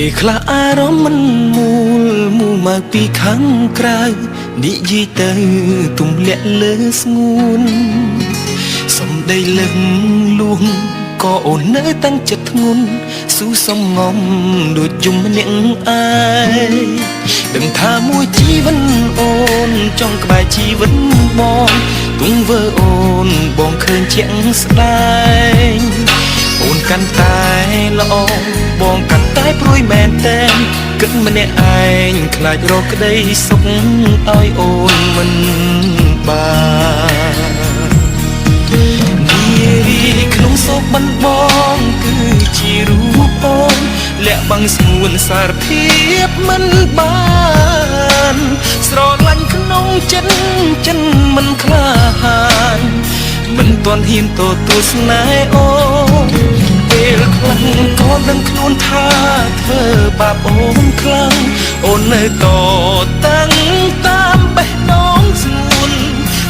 ពេលខ្លះអារម្មណ៍មិនមូលមកពីខាងក្រៅនិយាយទៅទំលាក់លើស្ងួនសំដីលឹងលួងក៏អូននៅតាំងចិត្តធ្ងន់ស៊ូសំងំដូចយំម្នាក់ឯងដឹងថាមួយជីវិតអូនចង់ក្បែរជីវិតបងទង្វើអូនបងឃើញជាក់ស្ដែងអូនកាន់តែល្អបងកាន់តែព្រួយមែនតែនគិតម្នាក់ឯងខ្លាចរកក្តីសុខឲ្យអូនមិនបាននារីក្នុងសោកបានបងគឺជារូបអូនលាក់បាំងស្ងួនសារភាពមិនបានស្រឡាញ់ក្នុងចិត្តមិនក្លាហានមិនទាន់ហ៊ានទទួលស្នេហ៍អូនពេលខ្លាំងក៏ដឹងខ្លួនថាធ្វើបាបអូនខ្លាំងអូននៅតតាំងតាមបេះដូងស្ងួន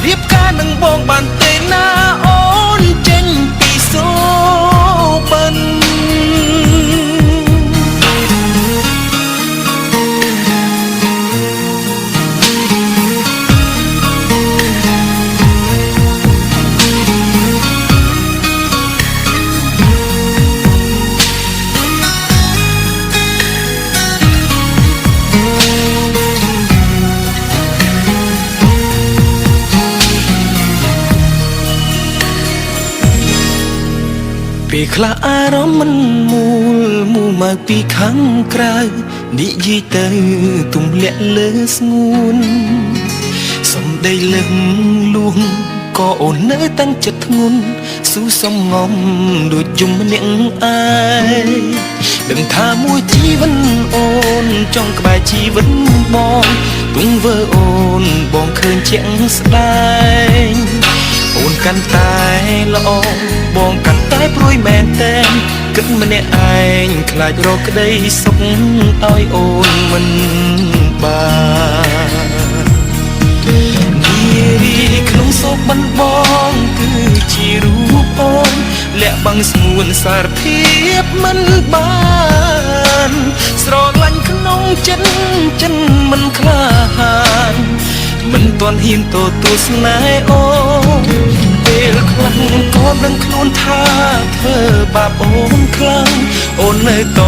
រៀបការនឹងបងបានទេណាអូនចេញពីសូបិនពេលខ្លះអារម្មណ៍មិនមូលមកពីខាងក្រៅនិយាយទៅទំលាក់លើស្ងួនសំដីលឹងលួងក៏អូននៅតាំងចិត្តធ្ងន់ស៊ូសំងំដូចយំម្នាក់ឯងដឹងថាមួយជីវិតអូនចង់ក្បែរជីវិតបងទង្វើអូនបងឃើញជាក់ស្ដែងអូនកាន់តែល្អបងកាន់តែព្រួយមែនតែនគិតម្នាក់ឯងខ្លាចរកក្តីសុខឲ្យអូនមិនបាននារីក្នុងសោកបានបងគឺជារូបអូនលាក់បាំងស្ងួនសារភាពមិនបានស្រឡាញ់ក្នុងចិត្តមិនក្លាហានមិនទាន់ហ៊ានទទួលស្នេហ៍អូនពេលខ្លាំងក៏ដឹងខ្លួនថាធ្វើបាបអូនខ្លាំងអូននៅត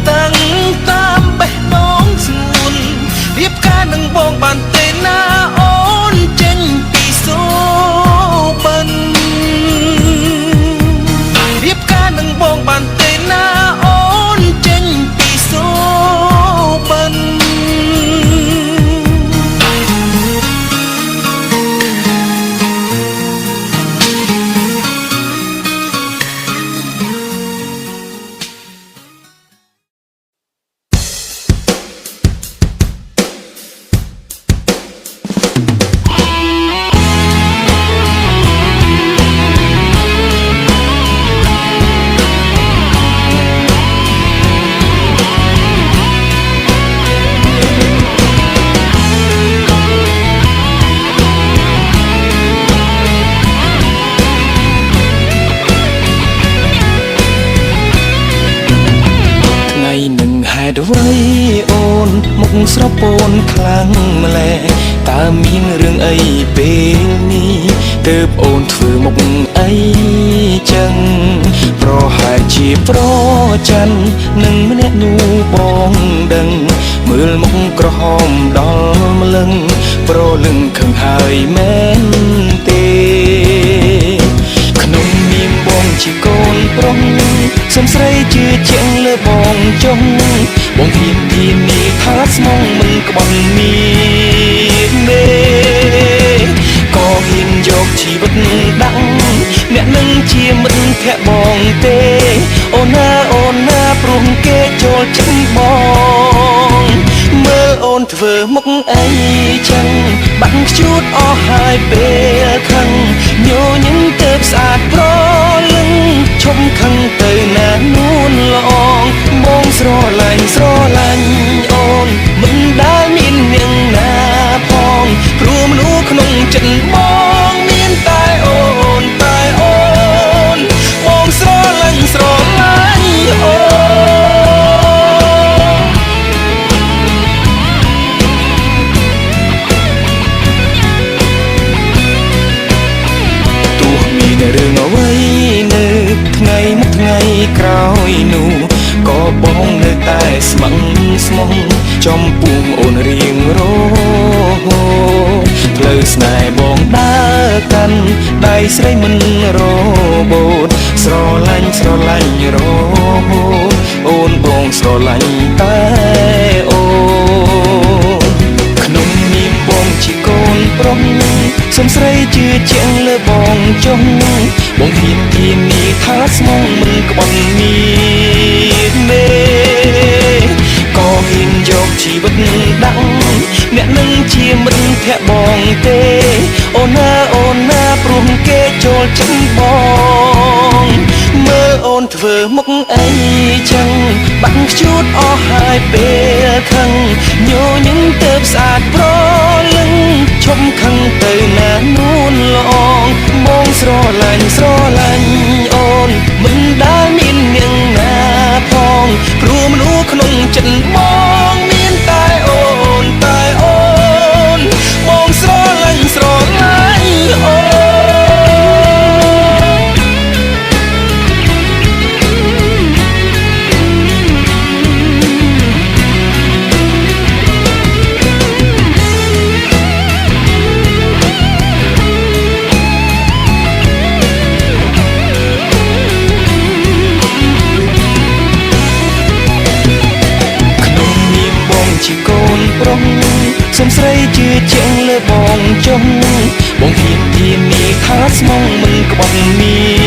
តាំងតាមបេះដូងស្ងួនរៀបការនឹងបងបានទេណាអូនចេញពីសូបិនរៀបការនឹងបងបានទេណាអូនចេញពីសូបិនអ្វីអូនមុខស្រពោនខ្លាំងម្ល៉េះតើមានរឿងអីពេលនេះទើបអូនធ្វើមុខអីចឹងប្រហែលជាប្រច័ណ្ឌនឹងម្នាក់នោះបងដឹងមើលមុខក្រហមដល់ម្លឹងប្រលឹងខឹងហើយមែនទេក្នុងនាមបងជាកូនប្រុសសំស្រីជឿជាក់លើបងចុងបងហ៊ានធានាថាស្មងមិនក្បត់មានទេក៏ហ៊ានយកជីវិតដាក់អ្នកនឹងជាមិត្តភក្តិបងទេអូនណាព្រោះគេចូលចិត្តបងមើលអូនធ្វើមុខអីចឹងបាក់ខ្ជួតអស់ហើយពេលខឹងញញឹមទៅស្អាតប្រលឹងឈុំខឹងទៅណានួនល្អងបងស្រឡាញ់អូនមិនដែលមាននាងណាផងព្រោះមនុស្សក្នុងចិត្តបងមានតែអូនបងស្រឡាញ់អូន ថ្ងៃក្រោយនោះក៏បងនៅតែស្មឹងស្មងចំពោះអូនរៀងរហូតផ្លូវស្នេហ៍បងដើរកាន់ដៃស្រីមិនរបូតស្រឡាញ់រហូតអូនបងស្រឡាញ់តែអូនក្នុងនាមបងជាកូនប្រុសសុំស្រីជឿជាក់លើបងចុះបងហ៊ានធានាថាស្មងមិនក្បត់មានទេក៏ហ៊ានយកជីវិតដាក់អ្នកនឹងជាមិត្តភក្តិបងទេអូនណាព្រោះគេចូលចិត្តបងមើលអូនធ្វើមុខអីចឹងបាក់ខ្ជូតអស់ហើយពេលខឹងញញឹមទៅស្អាតប្រលឹងឈប់ខឹងទៅណានួនល្អងបងស្រឡាញ់អូនមិនដែលមាននាងណាផងព្រោះមនុស្សក្នុងចិត្តបងមានតែអូនបងស្រឡាញ់អូនជាកូនប្រុសសុំស្រីជឿជាក់លើបងចុះបងហ៊ានធានាថាស្មងមិនក្បត់មាន